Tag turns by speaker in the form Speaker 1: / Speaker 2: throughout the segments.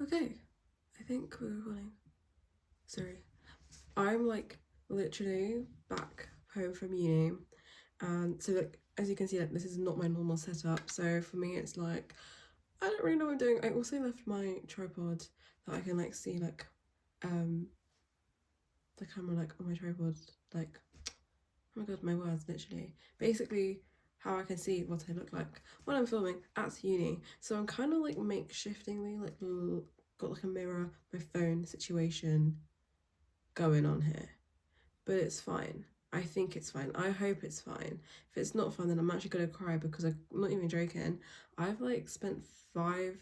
Speaker 1: Okay, I think we're recording. Sorry. I'm like literally back home from uni, and so like as you can see, like this is not my normal setup. So for me, it's like I don't really know what I'm doing. I also left my tripod that I can like see like the camera like on my tripod. Like, oh my god, my words literally. Basically, how I can see what I look like when I'm filming at uni. So I'm kind of like makeshiftingly like got like a mirror, my phone situation going on here, but it's fine. I think it's fine. I hope it's fine. If it's not fine, then I'm actually gonna cry because I'm not even joking. I've like spent 5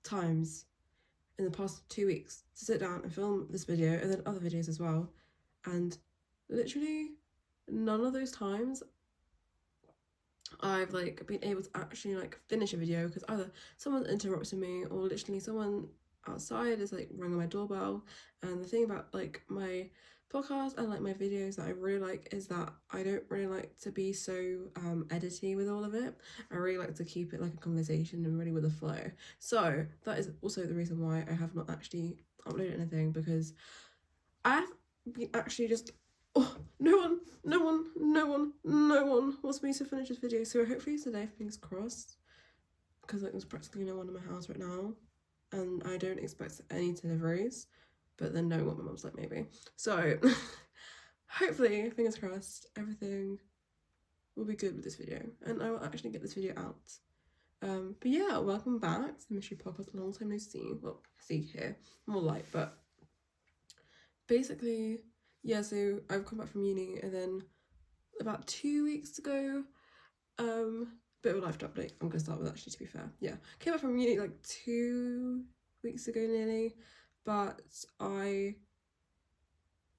Speaker 1: times in the past 2 weeks to sit down and film this video and then other videos as well, and literally none of those times I've like been able to actually like finish a video because either someone interrupted me or literally someone outside is like ringing my doorbell. And the thing about like my podcast and like my videos that I really like is that I don't really like to be so edity with all of it. I really like to keep it like a conversation and really with a flow. So that is also the reason why I have not actually uploaded anything, because I've been actually just no one wants me to finish this video. So hopefully today, fingers crossed, because like there's practically no one in my house right now, and I don't expect any deliveries, but then knowing what my mum's like, maybe. So hopefully, fingers crossed, everything will be good with this video, and I will actually get this video out. But yeah, welcome back to the Mystery Podcast. Long time no see. Well, see here, more light, but basically, yeah, so I've come back from uni, and then about 2 weeks ago, bit of a life update. I'm gonna start with, actually, to be fair. Yeah, came back from uni like 2 weeks ago nearly, but I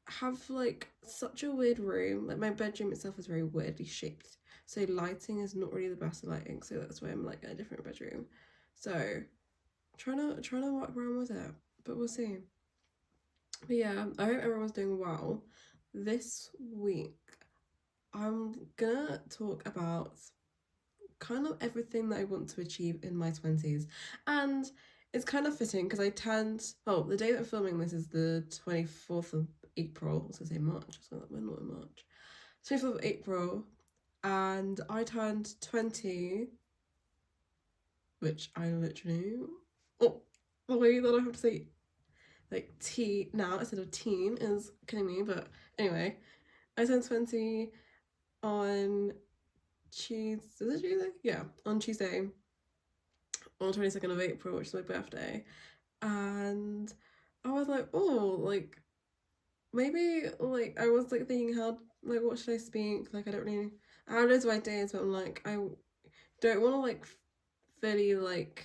Speaker 1: have like such a weird room. Like my bedroom itself is very weirdly shaped, so lighting is not really the best lighting, so that's why I'm like in a different bedroom. So trying to work around with it, but we'll see. But yeah, I hope everyone's doing well. This week I'm gonna talk about kind of everything that I want to achieve in my 20s. And it's kind of fitting because I turned, well, the day that I'm filming this is the 24th of April. I was going to say March, so we're not in March. 24th of April, and I turned 20, which I literally, the way that I have to say like T now instead of teen is killing me. But anyway, I turned 20 on Tuesday. Is it Tuesday? Yeah, on Tuesday, on 22nd of April, which is my birthday. And I was like, oh, like maybe like I was like thinking how like what should I speak? Like I don't really, I have loads of ideas, but I'm like I don't want to like fully like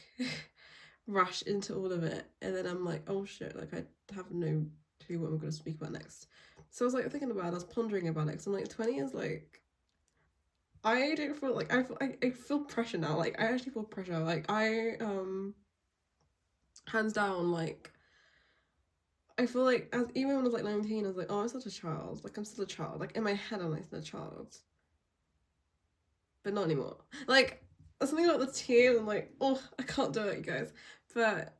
Speaker 1: rush into all of it, and then I'm like, oh shit, like I have no clue what I'm gonna speak about next. So I was like thinking about it, I was pondering about it, because I'm like 20 is like, I don't feel like I feel pressure now. Like I actually feel pressure. Like I hands down, like I feel like as even when I was like 19, I was like, oh, I'm such a child. Like I'm still a child. Like in my head, I'm like still a child, but not anymore. Like there's something about the team. I'm like, oh, I can't do it, you guys. But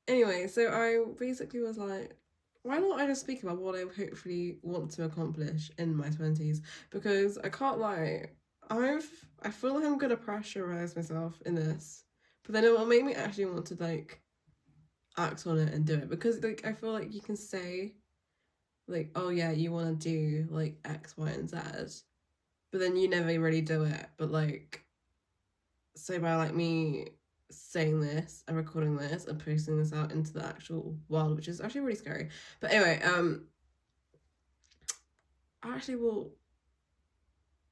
Speaker 1: anyway, so I basically was like, why not I just speak about what I hopefully want to accomplish in my 20s? Because I can't lie, I feel like I'm gonna pressurize myself in this, but then it will make me actually want to like act on it and do it, because like I feel like you can say like, oh yeah, you want to do like X, Y, and Z, but then you never really do it. But like, so by like me saying this and recording this and posting this out into the actual world, which is actually really scary. But anyway, I actually will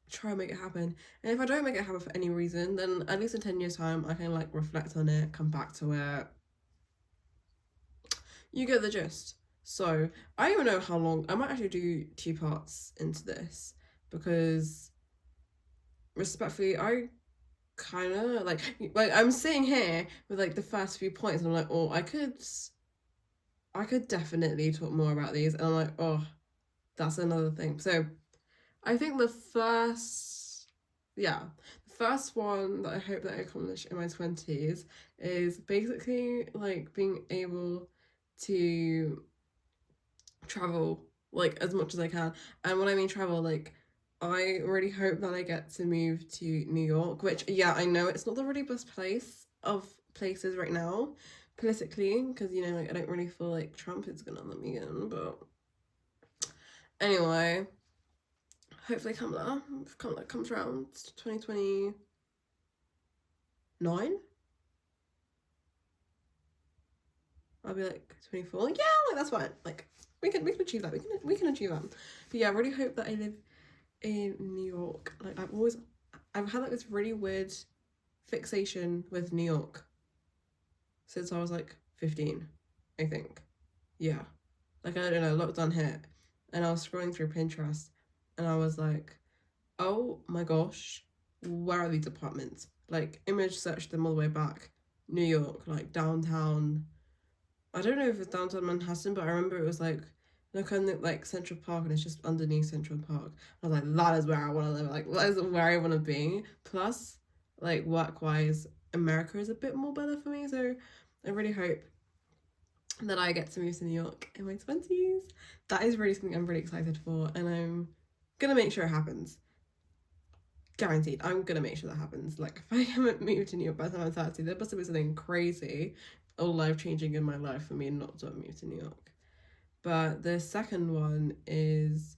Speaker 1: try and make it happen. And if I don't make it happen for any reason, then at least in 10 years time I can like reflect on it, come back to it. You get the gist. So I don't even know how long. I might actually do 2 parts into this, because respectfully, I kind of like I'm sitting here with like the first few points, and I'm like, oh, I could definitely talk more about these, and I'm like, oh, that's another thing. So I think the first one that I hope that I accomplish in my 20s is basically like being able to travel like as much as I can. And when I mean travel, like I really hope that I get to move to New York, which yeah, I know it's not the really best place of places right now politically, because you know, like I don't really feel like Trump is gonna let me in, but anyway, hopefully comes around 2029. I'll be like 24. Yeah, like that's fine. Like we can achieve that. We can achieve that. But yeah, I really hope that I live in New York. Like I've had like this really weird fixation with New York since I was like 15, I think. Yeah. Like I don't know, lockdown hit and I was scrolling through Pinterest and I was like, oh my gosh, where are these apartments? Like image searched them all the way back. New York, like downtown. I don't know if it's downtown Manhattan, but I remember it was like look on the, like Central Park, and it's just underneath Central Park. I was like, that is where I want to live. Like that is where I want to be. Plus, like work wise, America is a bit more better for me. So I really hope that I get to move to New York in my 20s. That is really something I'm really excited for, and I'm gonna make sure it happens. Guaranteed, I'm gonna make sure that happens. Like if I haven't moved to New York by the time I'm 30, there must have been something crazy or life changing in my life for me not to have moved to New York. But the second one is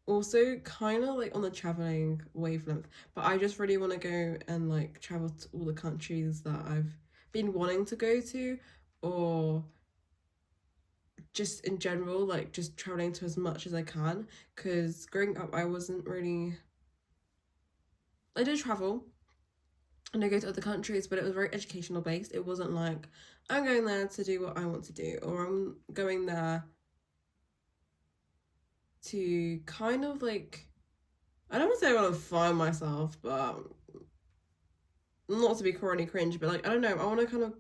Speaker 1: also kind of like on the traveling wavelength, but I just really want to go and like travel to all the countries that I've been wanting to go to, or just in general, like just traveling to as much as I can. Because growing up, I wasn't really. I did travel and I go to other countries, but it was very educational based. It wasn't like I'm going there to do what I want to do, or I'm going there to kind of like, I don't want to say I want to find myself, but not to be corny cringe, but like I don't know, I want to kind of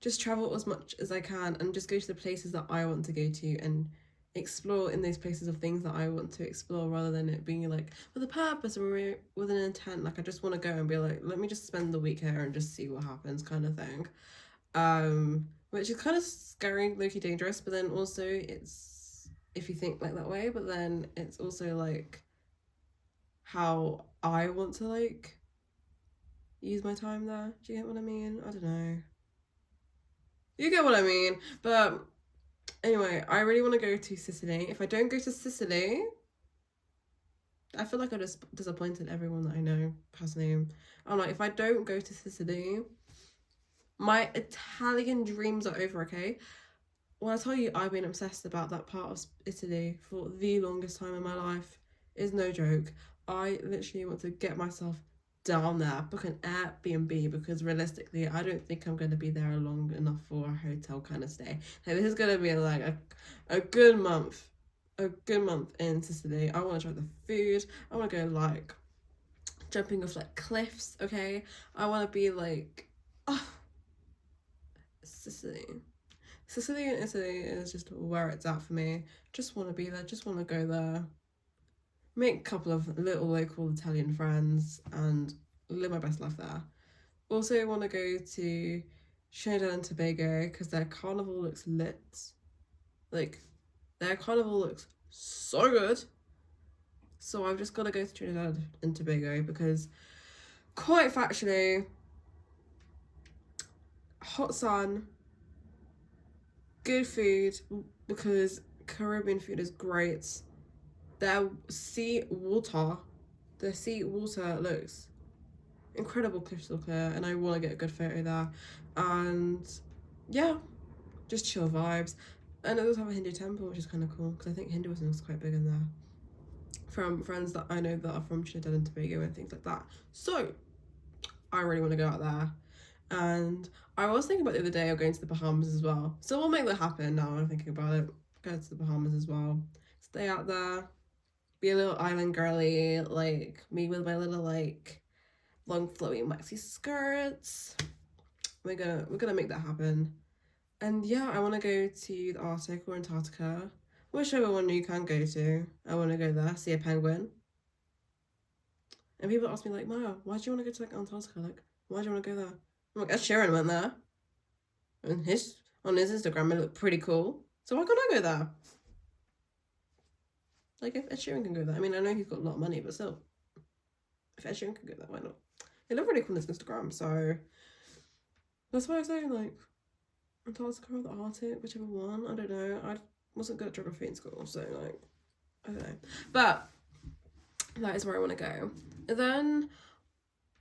Speaker 1: just travel as much as I can and just go to the places that I want to go to and explore in those places of things that I want to explore, rather than it being like with a purpose or with an intent. Like I just want to go and be like, let me just spend the week here and just see what happens, kind of thing. Which is kind of scary, low-key dangerous, but then also it's, if you think like that way, but then it's also like how I want to like use my time there. Do you get what I mean? I don't know. You get what I mean. But anyway, I really want to go to Sicily. If I don't go to Sicily, I feel like I just disappointed everyone that I know personally. I'm like, if I don't go to Sicily, my Italian dreams are over, okay? When I tell you I've been obsessed about that part of Italy for the longest time in my life, is no joke. I literally want to get myself down there, book an Airbnb, because realistically, I don't think I'm going to be there long enough for a hotel kind of stay. Like, this is going to be like a good month. A good month in Sicily. I want to try the food. I want to go like jumping off like cliffs, okay? I want to be like, oh, Sicily. Sicily and Italy is just where it's at for me. Just want to be there, just want to go there. Make a couple of little local Italian friends and live my best life there. Also want to go to Trinidad and Tobago because their carnival looks lit. Like, their carnival looks so good. So I've just got to go to Trinidad and Tobago because, quite factually, hot sun, good food, because Caribbean food is great. The sea water looks incredible, crystal clear, and I want to get a good photo there. And yeah, just chill vibes. And it does have a Hindu temple, which is kind of cool because I think Hinduism is quite big in there, from friends that I know that are from Trinidad and Tobago and things like that. So I really want to go out there. And I was thinking about the other day of going to the Bahamas as well. So we'll make that happen now I'm thinking about it. Go to the Bahamas as well. Stay out there. Be a little island girly, like me with my little like long flowy maxi skirts. We're gonna make that happen. And yeah, I want to go to the Arctic or Antarctica, whichever one you can go to. I want to go there, see a penguin. And people ask me like, Maya, why do you want to go to like Antarctica? Like, why do you want to go there? I'm like, Ed Sheeran went there. And on his Instagram it looked pretty cool. So why can't I go there? Like, if Ed Sheeran can go there. I mean, I know he's got a lot of money, but still. If Ed Sheeran can go there, why not? It looked really cool on his Instagram, so that's why I say like Antarctica or the Arctic, whichever one. I don't know. I wasn't good at geography in school, so like I don't know. But that is where I want to go. And then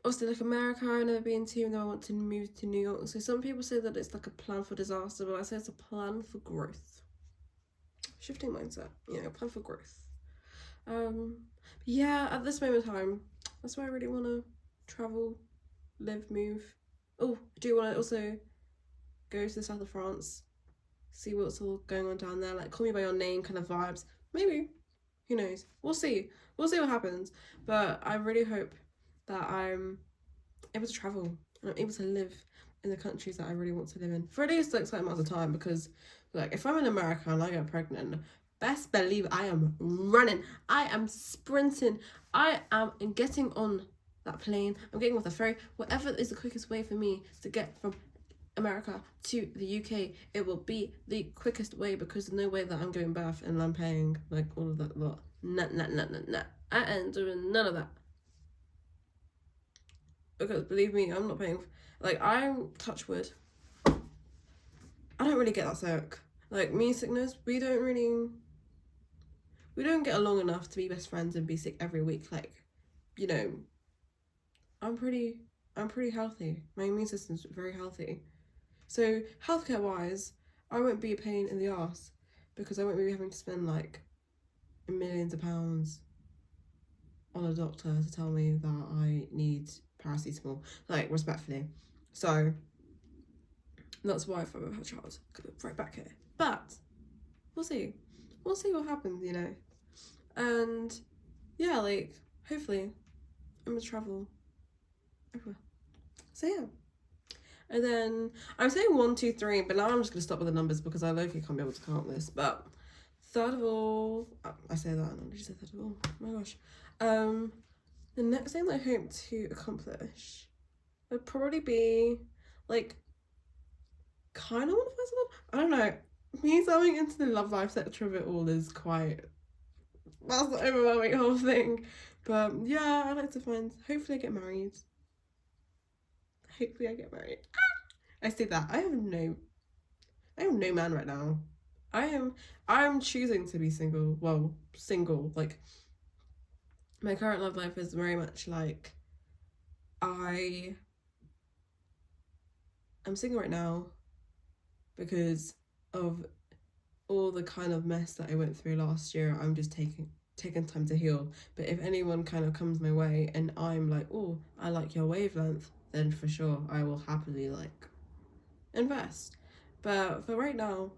Speaker 1: obviously like America I've never been to, and then I want to move to New York. So some people say that it's like a plan for disaster, but I say it's a plan for growth. Shifting mindset, plan for growth. Yeah, at this moment in time, that's why I really want to travel, live, move. Oh, I do want to also go to the south of France, see what's all going on down there, like Call Me By Your Name kind of vibes. Maybe, who knows? We'll see what happens. But I really hope that I'm able to travel and I'm able to live in the countries that I really want to live in for at least like certain amounts of time, because like if I'm in America and I get pregnant, best believe I am running, I am sprinting, I am getting on that plane, I'm getting off the ferry, whatever is the quickest way for me to get from America to the UK, it will be the quickest way, because there's no way that I'm giving birth and I'm paying like all of that lot. Nah. I ain't doing none of that. Because believe me, I'm not paying. Like, I'm touch wood. I don't really get that sick. Like, me and sickness, we don't get along enough to be best friends and be sick every week. Like, I'm pretty healthy. My immune system's very healthy. So healthcare wise, I won't be a pain in the ass, because I won't be having to spend like millions of pounds on a doctor to tell me that I need paracetamol, like, respectfully. So that's why if I have a child, right back here. But we'll see what happens, and yeah, like, hopefully I'm gonna travel everywhere. So yeah. And then I'm saying 1, 2, 3, but now I'm just gonna stop with the numbers because I low-key can't be able to count this. But third of all, I say that, and I just say third of all. Oh my gosh. The next thing that I hope to accomplish would probably be like kind of want to find someone. I don't know. Me going into the love life sector of it all is quite. That's the overwhelming whole thing. But yeah, I like to hopefully I get married. Hopefully I get married. I say that. I have no man right now. I'm choosing to be single. Well, single. Like, my current love life is very much like I'm single right now because of all the kind of mess that I went through last year. I'm just taking time to heal. But if anyone kind of comes my way and I'm like, oh, I like your wavelength, then for sure I will happily like invest. But for right now,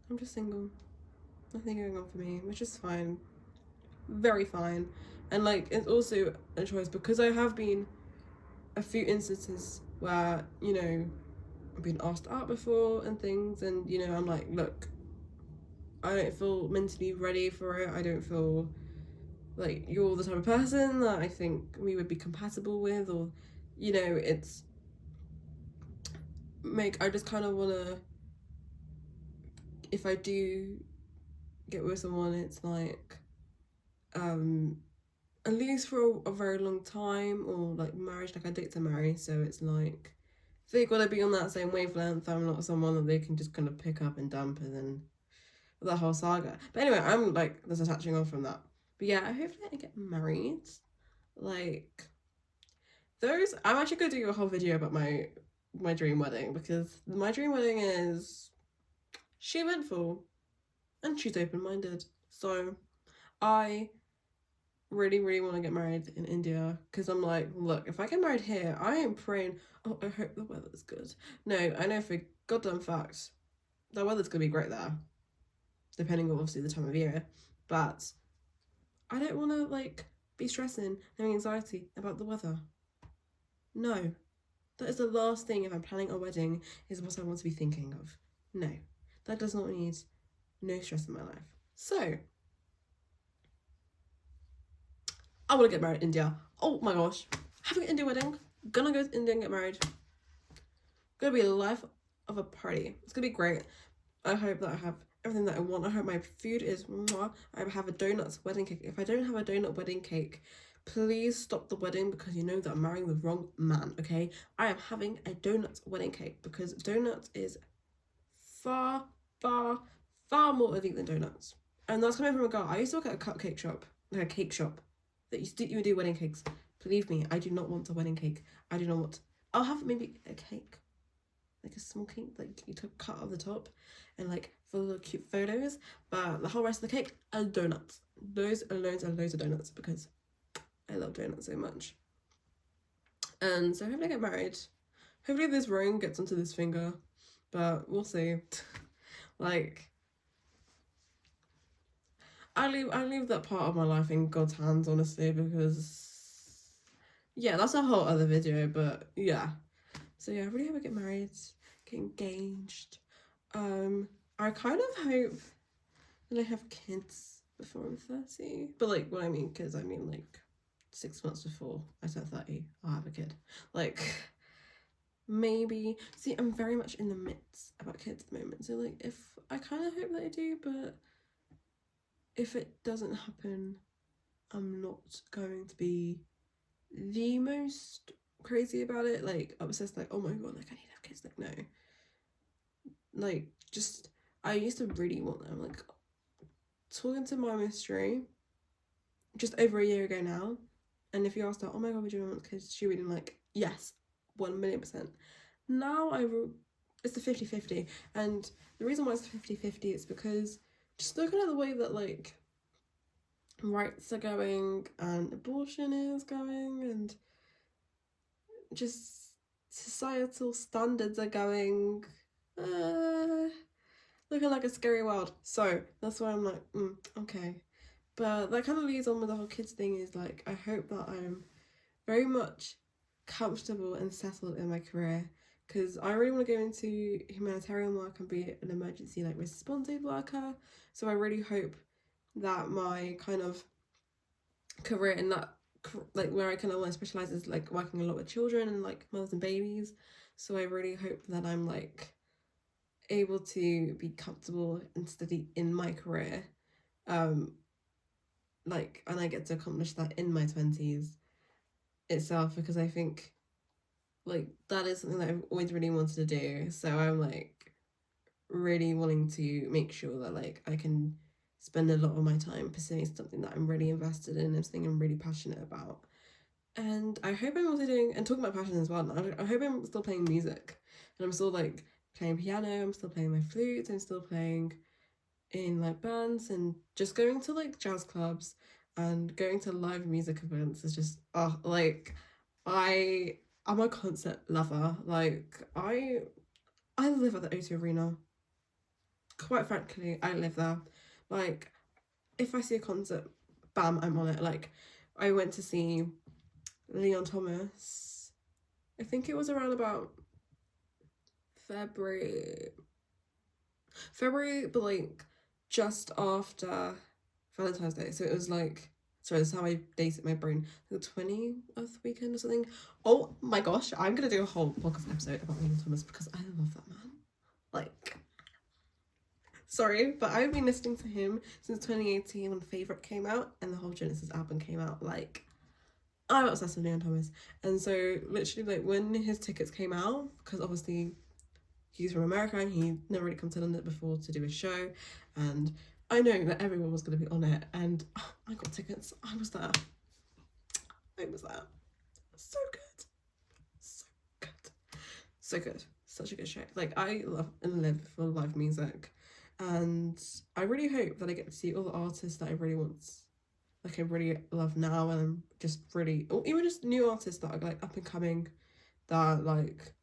Speaker 1: I'm just single. Nothing going on for me, which is fine. Very fine. And like, it's also a choice because I have been a few instances where, I've been asked out before and things, and I'm like, look, I don't feel mentally ready for it. I don't feel like you're the type of person that I think we would be compatible with, or it's I just kind of want to, if I do get with someone, it's like at least for a very long time, or like marriage, like I date to marry, so it's like they gotta be on that same wavelength. I'm not someone that they can just kind of pick up and dump and then the whole saga. But anyway, I'm like just attaching on from that. But yeah, hopefully I get married. Like, I'm actually gonna do a whole video about my dream wedding, because my dream wedding is she eventful and she's open-minded. So I really, really want to get married in India, because I'm like, look, if I get married here, I am praying, oh, I hope the weather's good. No, I know for goddamn fact the weather's gonna be great there, depending on obviously the time of year, but I don't want to like be stressing, having anxiety about the weather. No, that is the last thing if I'm planning a wedding, is what I want to be thinking of. No, that does not need no stress in my life. So I want to get married in India Oh my gosh, having an Indian wedding, gonna go to India and get married. Gonna be a life of a party. It's gonna be great. I hope that I have everything that I want. I hope my food is mwah. I have a donuts wedding cake. If I don't have a donut wedding cake, please stop the wedding because you know that I'm marrying the wrong man, okay? I am having a donuts wedding cake because donuts is far, far, far more elite than donuts. And that's coming from a girl. I used to work at a cupcake shop, like a cake shop, that used to even do wedding cakes. Believe me, I do not want a wedding cake. I do not want. I'll have maybe a cake, like a small cake, like you took cut off the top, and like for little cute photos. But the whole rest of the cake are donuts. Those are loads and loads of donuts because I love donuts so much. And so hopefully I get married. Hopefully this ring gets onto this finger, but we'll see. Like, I leave that part of my life in God's hands, honestly, because yeah, that's a whole other video, but yeah. So yeah, I really hope I get married, get engaged. I kind of hope that I have kids before I'm 30. But like, when I mean kids, I mean like 6 months before I turn 30, I'll have a kid. Like, maybe. See, I'm very much in the midst about kids at the moment. So like, if I kind of hope that I do, but if it doesn't happen, I'm not going to be the most crazy about it, like obsessed, like oh my god, like I need to have kids. Like no, like just I used to really want them. Like talking to my mystery just over a year ago now, and if you asked her, oh my god, would you want kids, she would be like yes, 1,000,000%. Now it's the 50-50, and the reason why it's 50-50 is because just looking at the way that like rights are going and abortion is going and just societal standards are going, looking like a scary world. So that's why I'm like, okay. But that kind of leads on with the whole kids thing, is like, I hope that I'm very much comfortable and settled in my career, because I really want to go into humanitarian work and be an emergency like response aid worker. So I really hope that my kind of career in that, like where I kind of want to specialize is like working a lot with children and like mothers and babies. So I really hope that I'm like able to be comfortable and steady in my career, like, and I get to accomplish that in my 20s itself, because I think like that is something that I've always really wanted to do. So I'm like really wanting to make sure that like I can spend a lot of my time pursuing something that I'm really invested in and something I'm really passionate about. And I hope I'm also doing, and talking about passion as well, I hope I'm still playing music, and I'm still like playing piano, I'm still playing my flute, I'm still playing in like bands, and just going to like jazz clubs and going to live music events is just like I'm a concert lover. Like I live at the O2 Arena. Quite frankly, I live there. Like if I see a concert, bam, I'm on it. Like I went to see Leon Thomas, I think it was around about February, but like just after Valentine's Day. So it was like, sorry, that's how I dated my brain. The 20th weekend or something. Oh my gosh, I'm gonna do a whole podcast episode about Leon Thomas because I love that man. Like, sorry, but I've been listening to him since 2018 when Favourite came out and the whole Genesis album came out. Like, I'm obsessed with Leon Thomas. And so literally like when his tickets came out, because obviously he's from America and he never really come to London before to do a show, and I know that everyone was going to be on it, and I got tickets. I was there. So good. So good. Such a good show. Like I love and live for live music, and I really hope that I get to see all the artists that I really want, like I really love now, and I'm just really, or even just new artists that are like up and coming, that like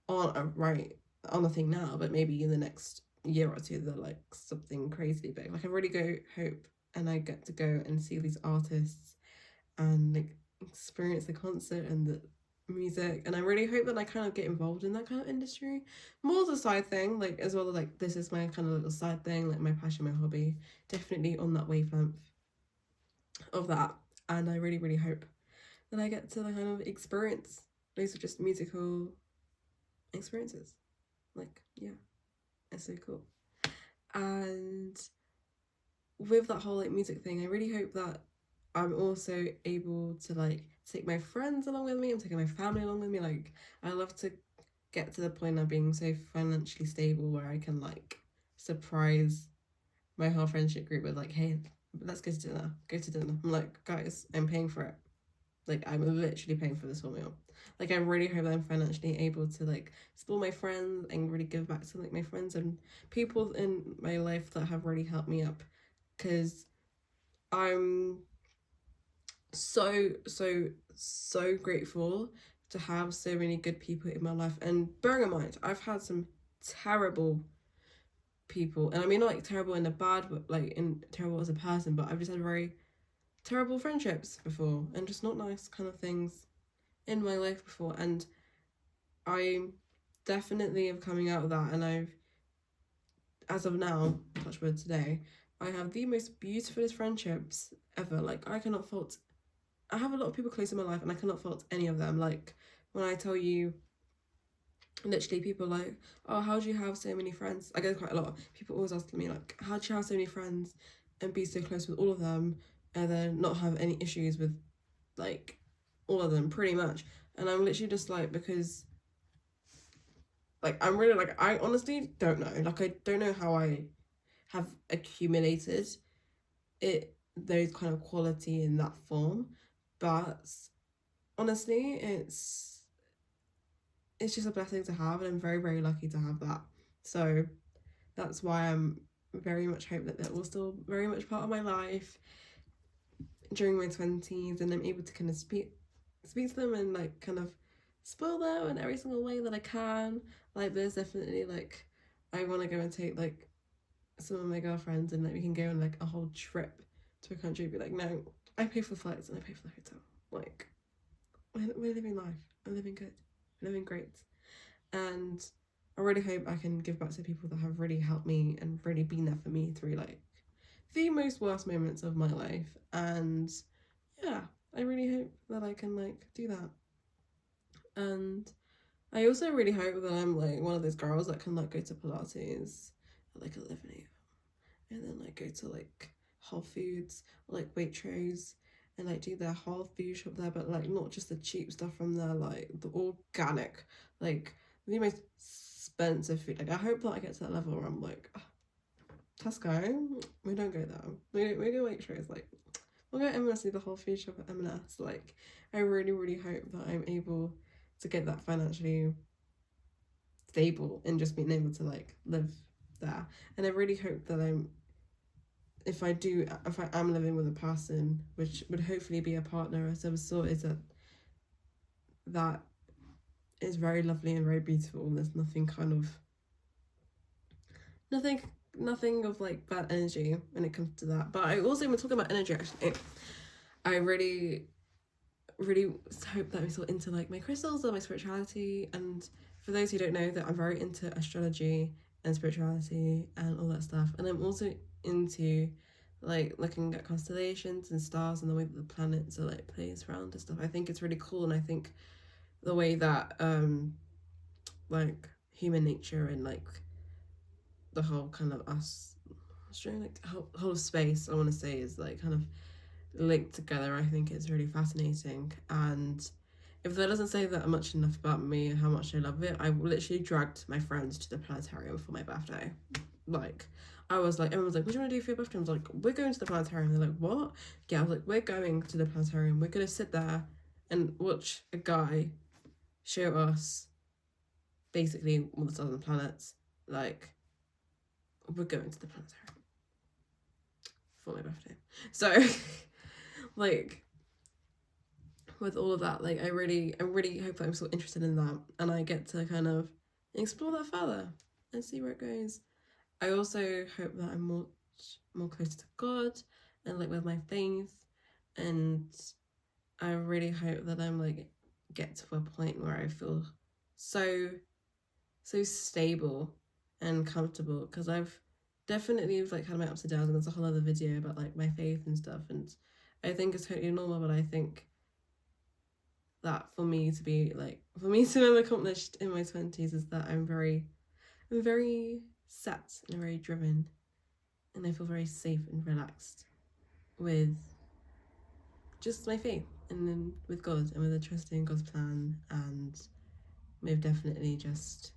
Speaker 1: aren't right on the thing now, but maybe in the next year or two they're like something crazy big. Like I really hope and I get to go and see these artists and like experience the concert and the music, and I really hope that I kind of get involved in that kind of industry more as a side thing, like as well as like this is my kind of little side thing, like my passion, my hobby, definitely on that wavelength of that. And I really hope that I get to like kind of experience. Those are just musical experiences. Like, yeah, it's so cool. And with that whole like music thing, I really hope that I'm also able to like take my friends along with me. I'm taking my family along with me. Like, I love to get to the point of being so financially stable where I can like surprise my whole friendship group with like, hey, let's go to dinner. Go to dinner. I'm like, guys, I'm paying for it. Like, I'm literally paying for this whole meal. Like, I really hope that I'm financially able to like spoil my friends and really give back to like my friends and people in my life that have really helped me up, because I'm so grateful to have so many good people in my life. And bearing in mind, I've had some terrible people, and I mean not like terrible in a bad, but like in terrible as a person, but I've just had very terrible friendships before and just not nice kind of things in my life before. And I definitely am coming out of that, and I've, as of now, touch wood today, I have the most beautifulest friendships ever. Like, I have a lot of people close in my life and I cannot fault any of them. Like, when I tell you, literally people like, oh, how do you have so many friends? I get quite a lot. People always ask me like, how do you have so many friends and be so close with all of them and then not have any issues with like all of them pretty much. And I'm literally just like, because like I'm really like, I honestly don't know. Like, I don't know how I have accumulated those kind of quality in that form, but honestly it's just a blessing to have, and I'm very lucky to have that. So that's why I'm very much hope that will still very much part of my life during my 20s, and I'm able to kind of speak to them and like kind of spoil them in every single way that I can. Like, there's definitely like, I want to go and take like some of my girlfriends and like we can go on like a whole trip to a country and be like, no, I pay for the flights and I pay for the hotel. Like, we're living life. I'm living good. I'm living great. And I really hope I can give back to people that have really helped me and really been there for me through like the most worst moments of my life. And yeah, I really hope that I can like do that. And I also really hope that I'm like one of those girls that can like go to Pilates at like 11 a.m. and then like go to like Whole Foods or like Waitrose and like do their whole food shop there, but like not just the cheap stuff from there, like the organic, like the most expensive food. Like, I hope that I get to that level where I'm like, oh, Tesco, we don't go there. We go Waitrose. Like, we'll go M&S, do the whole food shop at M&S. Like, I really hope that I'm able to get that financially stable and just being able to like live there. And I really hope that if I am living with a person, which would hopefully be a partner of some sort, is that is very lovely and very beautiful. There's nothing of like bad energy when it comes to that. But I also, when talking about energy, actually, I really hope that I'm still into like my crystals and my spirituality. And for those who don't know, that I'm very into astrology and spirituality and all that stuff. And I'm also into like looking at constellations and stars and the way that the planets are like placed around and stuff. I think it's really cool, and I think the way that like human nature and like the whole kind of us, like whole of space, I want to say, is like kind of linked together. I think it's really fascinating. And if that doesn't say that much enough about me and how much I love it, I literally dragged my friends to the planetarium for my birthday. Like, I was like, everyone was like, what do you want to do for your birthday? I was like, we're going to the planetarium. They're like, what? Yeah, I was like, we're going to the planetarium. We're going to sit there and watch a guy show us basically all the stars and planets. Like, we're going to the planetarium for my birthday. So, like, with all of that, like, I really hope that I'm still interested in that and I get to kind of explore that further and see where it goes. I also hope that I'm more closer to God and like with my faith, and I really hope that I'm like get to a point where I feel so stable and comfortable, because I've definitely like had my ups and downs, and there's a whole other video about like my faith and stuff, and I think it's totally normal, but I think that for me to have accomplished in my 20s is that I'm very set and very driven, and I feel very safe and relaxed with just my faith and then with God and with a trust in God's plan, and with definitely just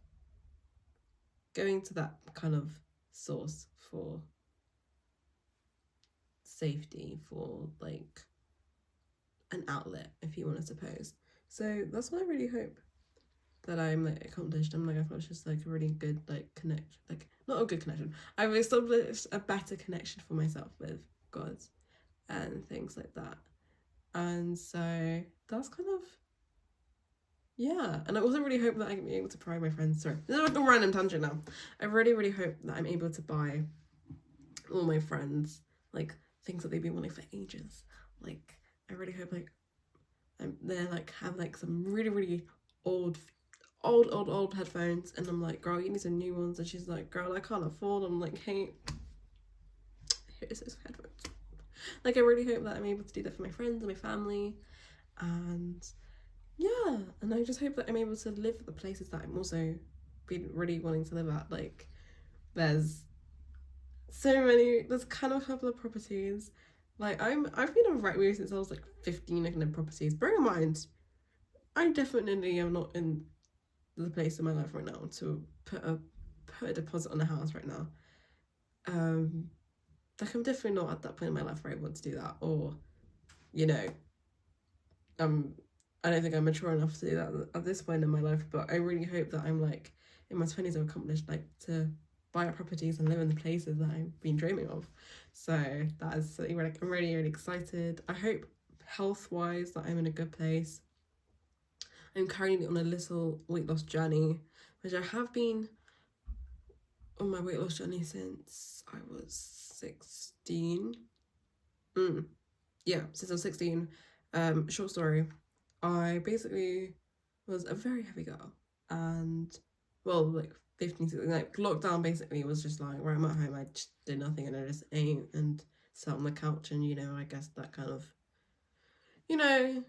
Speaker 1: going to that kind of source for safety, for like an outlet, if you want to suppose. So that's what I really hope that I'm like accomplished. I've accomplished like a really good like connection, like not a good connection. I've established a better connection for myself with God and things like that. And so that's kind of, yeah. And I also really hope that I can be able to provide my friends. Sorry, this is like a random tangent now. I really hope that I'm able to buy all my friends like things that they've been wanting for ages. Like I really hope like they're like have like some really old headphones, and I'm like, girl, you need some new ones, and she's like, girl, I can't afford them. I'm like, hey, here's those headphones. Like I really hope that I'm able to do that for my friends and my family, and yeah, and I just hope that I'm able to live at the places that I'm also been really wanting to live at. Like there's kind of a couple of properties. Like I've been on Rightmove since I was like 15 looking at properties. Bear in mind, I definitely am not in the place in my life right now to put a deposit on a house right now. Like I'm definitely not at that point in my life where I want to do that, or you know, I don't think I'm mature enough to do that at this point in my life. But I really hope that I'm like in my 20s I've accomplished like to buy up properties and live in the places that I've been dreaming of. So that is something where like I'm really excited. I hope health wise that I'm in a good place. I'm currently on a little weight loss journey, which I have been on my weight loss journey since I was 16. Yeah, since I was 16. Short story, I basically was a very heavy girl, and well, like 15, 16, like lockdown basically was just like where I'm at home, I just did nothing and I just ate and sat on the couch, and I guess that kind of,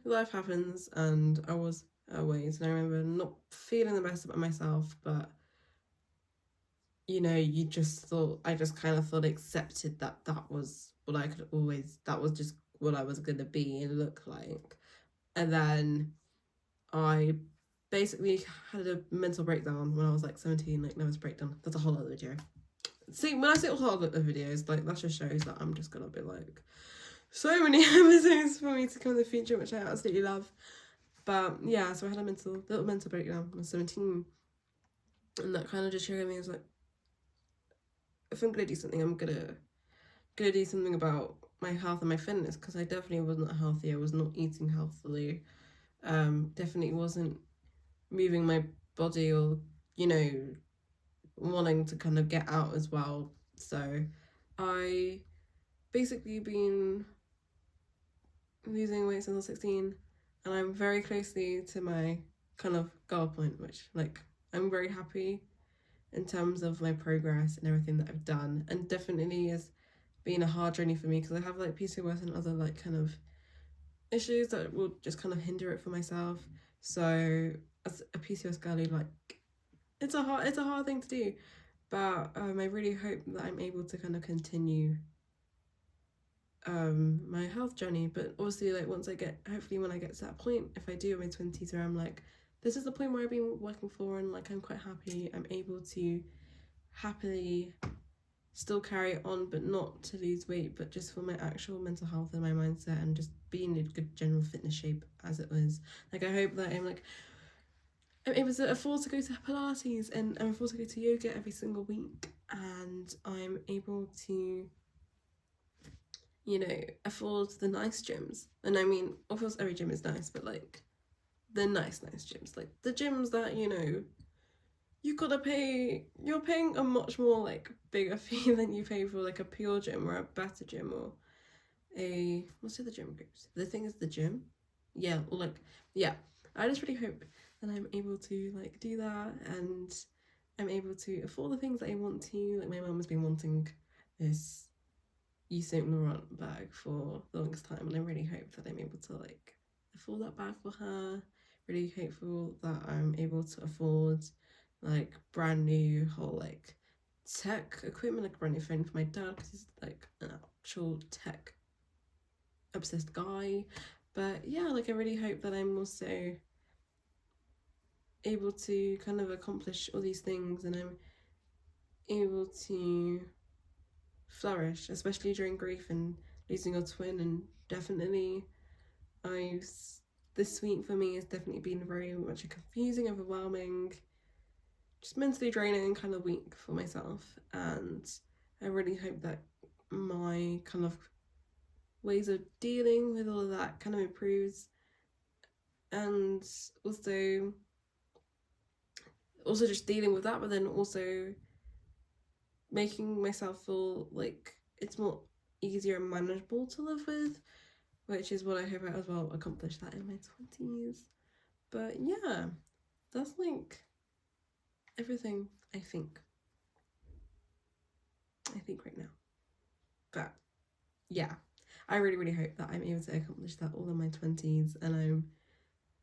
Speaker 1: life happens, and I was away, and I remember not feeling the best about myself, but you just thought, I just kind of thought accepted that was what I could always, that was just what I was gonna be and look like. And then I basically had a mental breakdown when I was like 17, like nervous breakdown. That's a whole other video. See, when I say a whole other videos, like that just shows that I'm just gonna be like so many episodes for me to come in the future, which I absolutely love. But yeah, so I had a little mental breakdown when I was 17, and that kind of just showed me, I was like, if I'm gonna do something, I'm gonna do something about my health and my fitness, because I definitely wasn't healthy. I was not eating healthily. Definitely wasn't moving my body, or wanting to kind of get out as well. So I basically been losing weight since I was 16, and I'm very closely to my kind of goal point, which like I'm very happy in terms of my progress and everything that I've done, and definitely has been a hard journey for me because I have like PCOS and other like kind of issues that will just kind of hinder it for myself. So as a PCOS girlie, like it's a hard thing to do, but I really hope that I'm able to kind of continue my health journey. But obviously, like hopefully when I get to that point, if I do in my 20s, where I'm like, this is the point where I've been working for, and like I'm quite happy, I'm able to happily still carry on, but not to lose weight, but just for my actual mental health and my mindset, and just being in good general fitness shape as it was. Like I hope that I'm able to afford to go to Pilates, and I'm afford to go to yoga every single week, and I'm able to afford the nice gyms. And I mean, of course every gym is nice, but like the nice gyms, like the gyms that you gotta pay, you're paying a much more like bigger fee than you pay for like a pure gym or a better gym, or a, what's the other gym groups? The thing is the gym. Yeah, or like, yeah. I just really hope that I'm able to like do that, and I'm able to afford the things that I want to. Like my mum has been wanting this Yves Saint Laurent bag for the longest time, and I really hope that I'm able to like fall that back for her. Really hopeful that I'm able to afford like brand new whole like tech equipment, like a brand new phone for my dad because he's like an actual tech obsessed guy. But yeah, like I really hope that I'm also able to kind of accomplish all these things and I'm able to flourish, especially during grief and losing a twin. And definitely this week for me has definitely been very much a confusing, overwhelming, just mentally draining kind of week for myself. And I really hope that my kind of ways of dealing with all of that kind of improves, and also just dealing with that, but then also making myself feel like it's more easier and manageable to live with, which is what I hope I as well accomplish that in my 20s. But yeah, that's like everything I think right now. But yeah, I really hope that I'm able to accomplish that all in my 20s, and I'm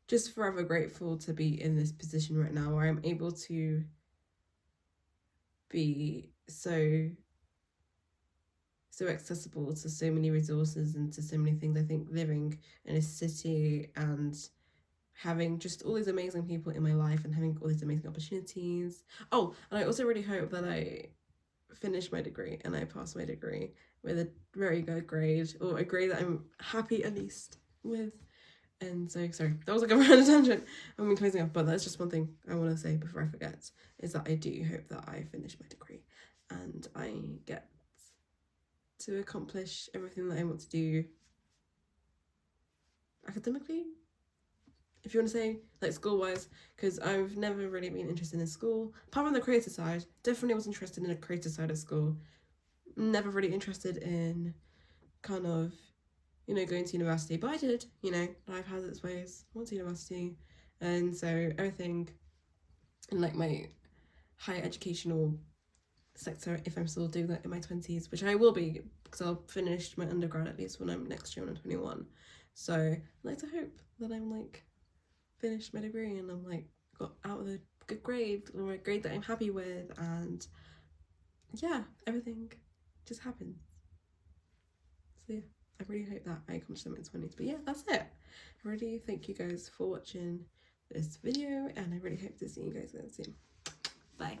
Speaker 1: just forever grateful to be in this position right now where I'm able to be so accessible to so many resources and to so many things. I think living in a city and having just all these amazing people in my life and having all these amazing opportunities. Oh, and I also really hope that I finish my degree and I pass my degree with a very good grade, or a grade that I'm happy at least with. And so, sorry, that was like a random tangent. I'm closing off, but that's just one thing I want to say before I forget, is that I do hope that I finish my degree and I get to accomplish everything that I want to do academically, if you want to say, like school-wise, because I've never really been interested in school, apart from the creative side. Definitely was interested in the creative side of school. Never really interested in kind of, going to university, but I did, life has its ways. I went to university, and so everything in like my higher educational sector, if I'm still doing that in my 20s, which I will be, because I'll finish my undergrad at least when I'm next year when I'm 21. So I'd like to hope that I'm like finished my degree and I'm like got out with a good grade, or a grade that I'm happy with, and yeah, everything just happens. So yeah, I really hope that I accomplish them in 20s. But yeah, that's it. I really thank you guys for watching this video, and I really hope to see you guys again soon. Bye.